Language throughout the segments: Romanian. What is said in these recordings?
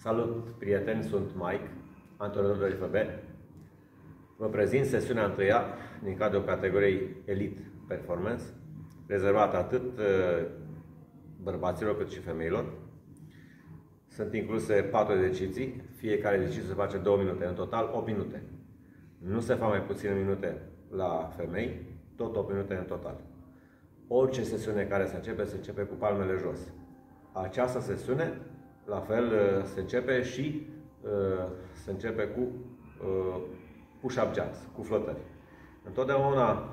Salut, prieteni, sunt Mike, antrenor de FB. Vă prezint sesiunea întâia din cadrul categoriei Elite Performance, rezervată atât bărbaților cât și femeilor. Sunt incluse 4 exerciții, fiecare exercițiu se face 2 minute, în total 8 minute. Nu se fac mai puține minute la femei, tot 8 minute în total. Orice sesiune care se începe cu palmele jos. Această sesiune, la fel, se începe și se începe cu push-up jacks, cu flotări. Întotdeauna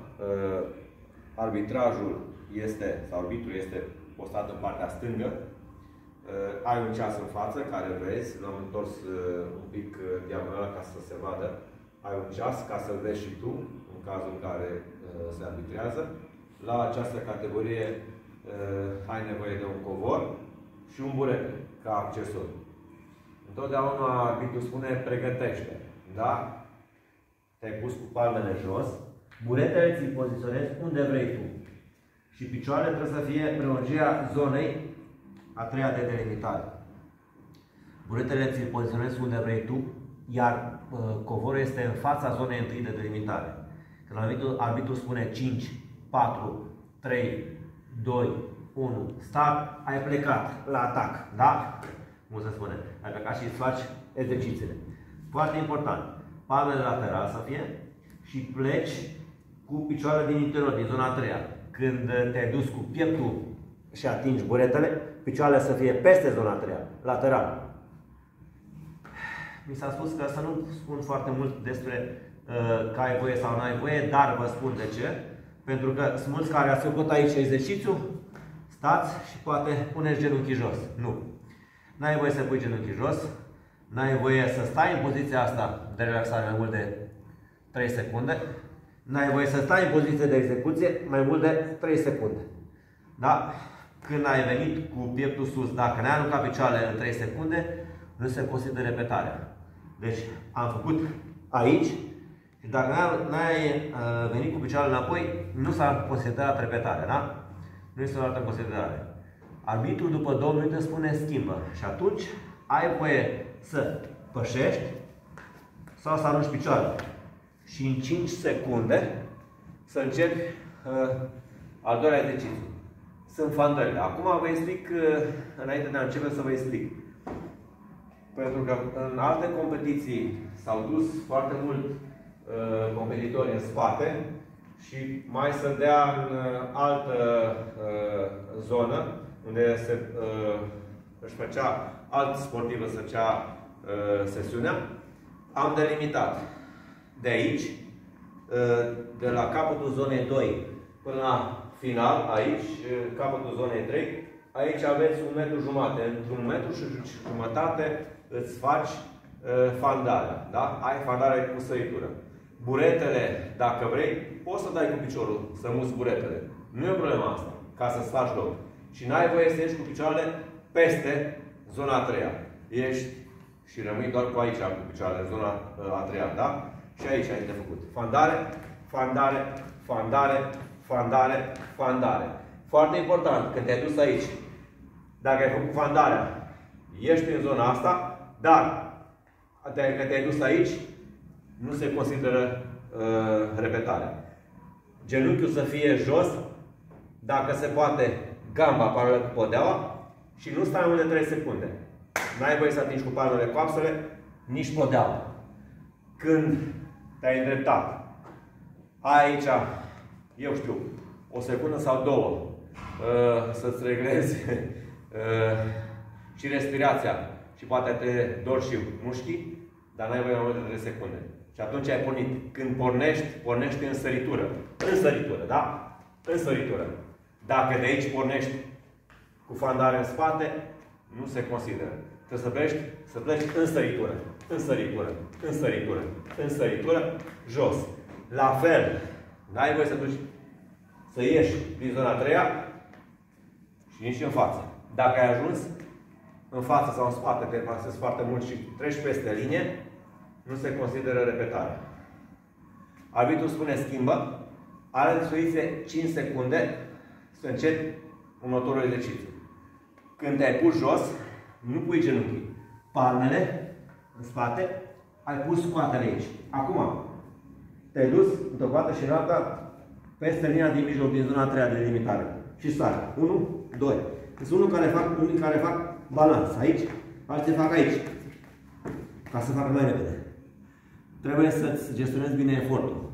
arbitrajul este, sau arbitrul este postat în partea stângă. Ai un ceas în față care vezi, l-am întors un pic diagonal ca să se vadă. Ai un ceas ca să vezi și tu, în cazul în care se arbitrează. La această categorie ai nevoie de un covor și un burete ca accesoriu. Întotdeauna arbitrul spune pregătește, da? Te-ai pus cu palmele jos, buretele ți-l poziționezi unde vrei tu. Și picioarele trebuie să fie prelungirea zonei a treia de delimitare. Buretele ți-l poziționezi unde vrei tu, iar covorul este în fața zonei întâi de delimitare. Când arbitrul spune 5, 4, 3, 2, 1, start, ai plecat la atac, da? Cum se spune? Ai plecat și îți faci exercițiile. Foarte important, palmele lateral să fie și pleci cu picioarele din interior, din zona a treia. Când te-ai dus cu pieptul și atingi buretele, picioarele să fie peste zona a treia, lateral. Mi s-a spus că să nu spun foarte mult despre că ai voie sau nu ai voie, dar vă spun de ce. Pentru că sunt mulți care ați făcut aici exercițiu, stați și poate puneți genunchii jos. Nu. N-ai voie să pui genunchii jos, n-ai voie să stai în poziția asta de relaxare mai mult de 3 secunde, n-ai voie să stai în poziție de execuție mai mult de 3 secunde. Da? Când ai venit cu pieptul sus, dacă ne-ai aruncat picioarele în 3 secunde, nu se consideră repetarea. Deci am făcut aici și dacă n-ai venit cu picioarele înapoi, nu s-a considerat repetare, da? Nu este o dată în considerare. Arbitrul după 2 minute spune schimbă și atunci ai voie să pășești sau să arunci picioarele. Și în 5 secunde să începi al doilea exercițiu. Sunt fandările. Acum vă explic, înainte de a începe să vă explic. Pentru că în alte competiții s-au dus foarte mult competitori în spate și mai să dea în altă zonă unde își făcea alt sportiv, își făcea sesiunea. Am delimitat de aici, de la capătul zonei 2 până la final, aici, capătul zonei 3, aici aveți 1,5 metru. Într-un metru și jumătate îți faci fandarea. Da? Ai fandare cu săritură. Buretele, dacă vrei, poți să dai cu piciorul, să muți buretele. Nu e o problemă asta, ca să-ți faci loc. Și n-ai voie să ieși cu picioarele peste zona a treia. Ești și rămâi doar cu aici, cu picioarele, zona a treia, da? Și aici ai de făcut. Fandare, fandare, fandare, fandare, fandare. Foarte important, când te-ai dus aici, dacă ai făcut fandarea, ești în zona asta, dar dacă te-ai dus aici, nu se consideră repetarea. Genunchiul să fie jos, dacă se poate, gamba paralel cu podeaua și nu stai mai mult de 3 secunde. N-ai voie să atingi cu palmele coapsele, nici podeaua. Când te-ai îndreptat, ai aici, eu știu, o secundă sau 2 să-ți reglezi și respirația și poate te dor și mușchii, dar n-ai voie mai mult de 3 secunde. Și atunci ai pornit. Când pornești în săritură. În săritură, da? În săritură. Dacă de aici pornești cu fandare în spate, nu se consideră. Trebuie să pleci în săritură. În săritură. În săritură. În săritură. Jos. La fel. N-ai voie să duci, să ieși din zona a treia și nici în față. Dacă ai ajuns în față sau în spate, te pasezi foarte mult și treci peste linie, nu se consideră repetare. Arbitrul spune schimbă, are dispoziție 5 secunde să începi următorul exercițiu. Când te-ai pus jos, nu pui genunchii. palmele în spate, ai pus coatele aici. Acum, te-ai dus într-o coată și în alta peste linia din mijloc, din zona a treia de limitare. Și sari. 1, 2. Sunt unii care fac balans aici, alții fac aici. Ca să facă mai repede. Trebuie să-ți gestionezi bine efortul.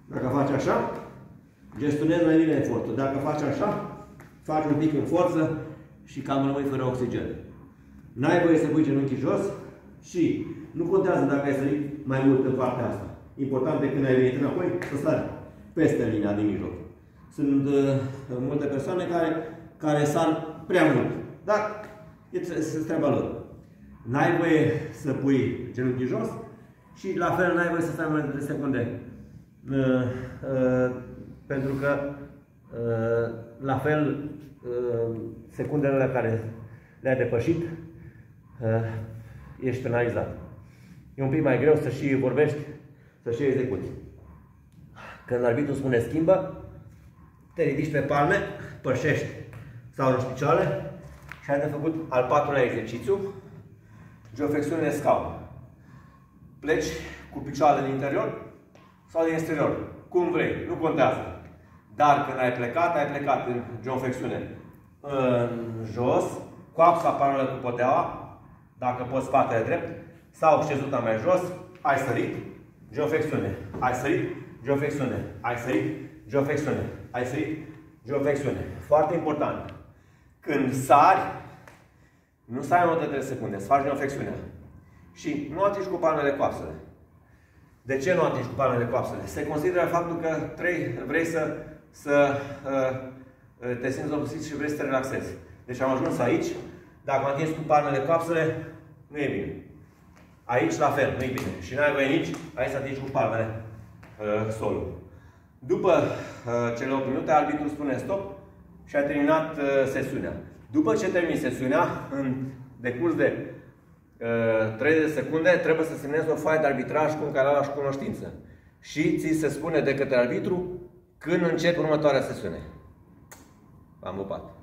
Dacă faci așa, gestionezi mai bine efortul. Dacă faci așa, faci un pic în forță și cam rămâi fără oxigen. N-ai voie să pui genunchii jos și nu contează dacă ai sărit mai mult în partea asta. Important e când ai venit înapoi să sari peste linia din mijloc. Sunt multe persoane care sar prea mult, dar e treaba lor. N-ai voie să pui genunchii jos și la fel n-ai voie să stai mai multe secunde. Pentru că la fel secundele care le-ai depășit ești penalizat. E un pic mai greu să și vorbești, să și execuți. Când arbitru spune schimbă, te ridici pe palme, pășești sau în picioare și ai de făcut al 4-lea exercițiu, geoflexiune de scaun. Pleci cu picioarele în interior sau din exterior, cum vrei, nu contează. Dar când ai plecat în geoflexiune în jos, cu axa paralelă cu poteaua, dacă poți spatele drept, sau șezuta mai jos, ai sărit, geoflexiune, ai sărit, geoflexiune, ai sărit, geoflexiune, ai sărit, geoflexiune. Foarte important. Când sari, nu stai în 1 de 3 secunde, să faci geoflexiunea. Și nu atingi cu palmele coapsele. De ce nu atingi cu palmele coapsele? Se consideră faptul că vrei să te simți obosit și vrei să te relaxezi. Deci am ajuns aici, dacă am atins cu palmele coapsele, nu e bine. Aici la fel, nu e bine. Și n-ai voie nici aici să atingi cu palmele solul. După cele 8 minute, arbitrul spune stop și a terminat sesiunea. După ce termini sesiunea, în decurs de 30 de secunde, trebuie să semnezi o foaie de arbitraj cu care lași cunoștință. Și ți se spune de către arbitru când începi următoarea sesiune. V-am pupat.